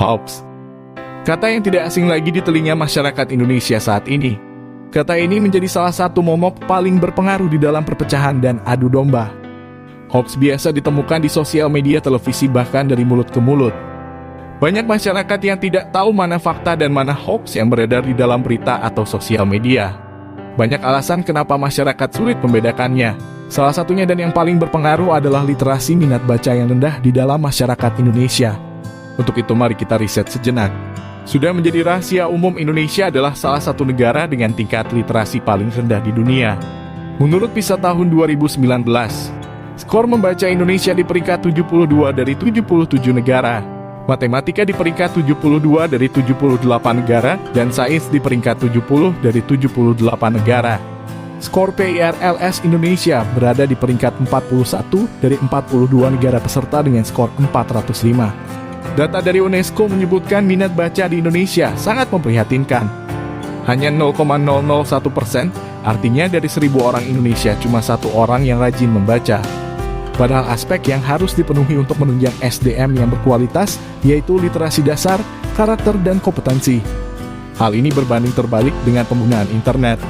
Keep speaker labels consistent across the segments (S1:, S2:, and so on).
S1: hoax. Kata yang tidak asing lagi di telinga masyarakat Indonesia saat ini. Kata ini menjadi salah satu momok paling berpengaruh di dalam perpecahan dan adu domba. Hoax biasa ditemukan di sosial media, televisi, bahkan dari mulut ke mulut. Banyak masyarakat yang tidak tahu mana fakta dan mana hoax yang beredar di dalam berita atau sosial media. Banyak alasan kenapa masyarakat sulit membedakannya. Salah satunya dan yang paling berpengaruh adalah literasi minat baca yang rendah di dalam masyarakat Indonesia. Untuk itu mari kita riset sejenak. Sudah menjadi rahasia umum, Indonesia adalah salah satu negara dengan tingkat literasi paling rendah di dunia. Menurut PISA tahun 2019, skor membaca Indonesia di peringkat 72 dari 77 negara, matematika di peringkat 72 dari 78 negara, dan sains di peringkat 70 dari 78 negara. Skor PIRLS Indonesia berada di peringkat 41 dari 42 negara peserta dengan skor 405. Data dari UNESCO menyebutkan minat baca di Indonesia sangat memprihatinkan. Hanya 0,001%, artinya dari 1.000 orang Indonesia cuma 1 orang yang rajin membaca. Padahal aspek yang harus dipenuhi untuk menunjang SDM yang berkualitas, yaitu literasi dasar, karakter, dan kompetensi. Hal ini berbanding terbalik dengan penggunaan internet.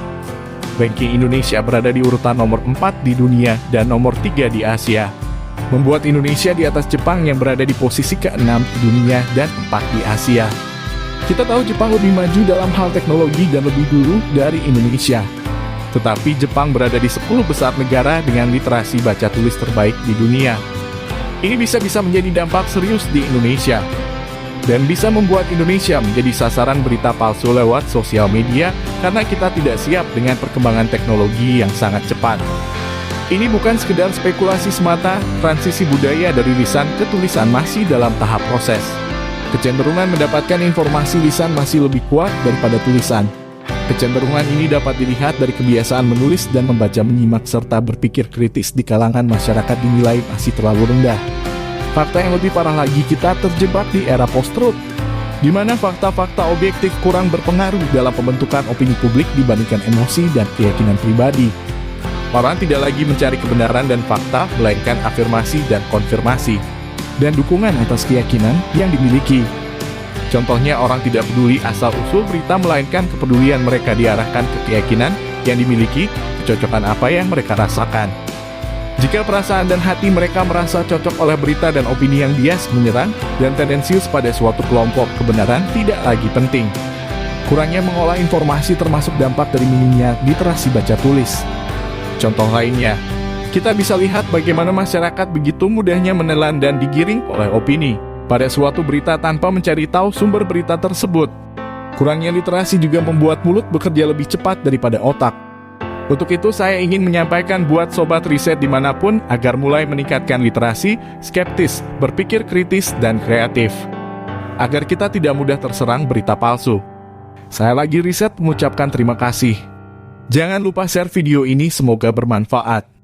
S1: Ranking Indonesia berada di urutan nomor 4 di dunia dan nomor 3 di Asia. Membuat Indonesia di atas Jepang yang berada di posisi ke-6 di dunia dan 4 di Asia. Kita tahu Jepang lebih maju dalam hal teknologi dan lebih dulu dari Indonesia. Tetapi Jepang berada di 10 besar negara dengan literasi baca tulis terbaik di dunia. Ini bisa menjadi dampak serius di Indonesia. Dan bisa membuat Indonesia menjadi sasaran berita palsu lewat sosial media karena kita tidak siap dengan perkembangan teknologi yang sangat cepat. Ini bukan sekedar spekulasi semata, transisi budaya dari lisan ke tulisan masih dalam tahap proses. Kecenderungan mendapatkan informasi lisan masih lebih kuat daripada tulisan. Kecenderungan ini dapat dilihat dari kebiasaan menulis dan membaca, menyimak, serta berpikir kritis di kalangan masyarakat dinilai masih terlalu rendah. Fakta yang lebih parah lagi, kita terjebak di era post-truth, di mana fakta-fakta objektif kurang berpengaruh dalam pembentukan opini publik dibandingkan emosi dan keyakinan pribadi. Orang tidak lagi mencari kebenaran dan fakta, melainkan afirmasi dan konfirmasi, dan dukungan atas keyakinan yang dimiliki. Contohnya, orang tidak peduli asal-usul berita, melainkan kepedulian mereka diarahkan ke keyakinan yang dimiliki, kecocokan apa yang mereka rasakan. Jika perasaan dan hati mereka merasa cocok oleh berita dan opini yang bias, menyerang, dan tendensius pada suatu kelompok, kebenaran tidak lagi penting. Kurangnya mengolah informasi termasuk dampak dari minimnya literasi baca tulis. Contoh lainnya, kita bisa lihat bagaimana masyarakat begitu mudahnya menelan dan digiring oleh opini pada suatu berita tanpa mencari tahu sumber berita tersebut. Kurangnya literasi juga membuat mulut bekerja lebih cepat daripada otak. Untuk itu saya ingin menyampaikan buat sobat riset dimanapun agar mulai meningkatkan literasi, skeptis, berpikir kritis, dan kreatif. Agar kita tidak mudah terserang berita palsu. Saya lagi riset mengucapkan terima kasih. Jangan lupa share video ini, semoga bermanfaat.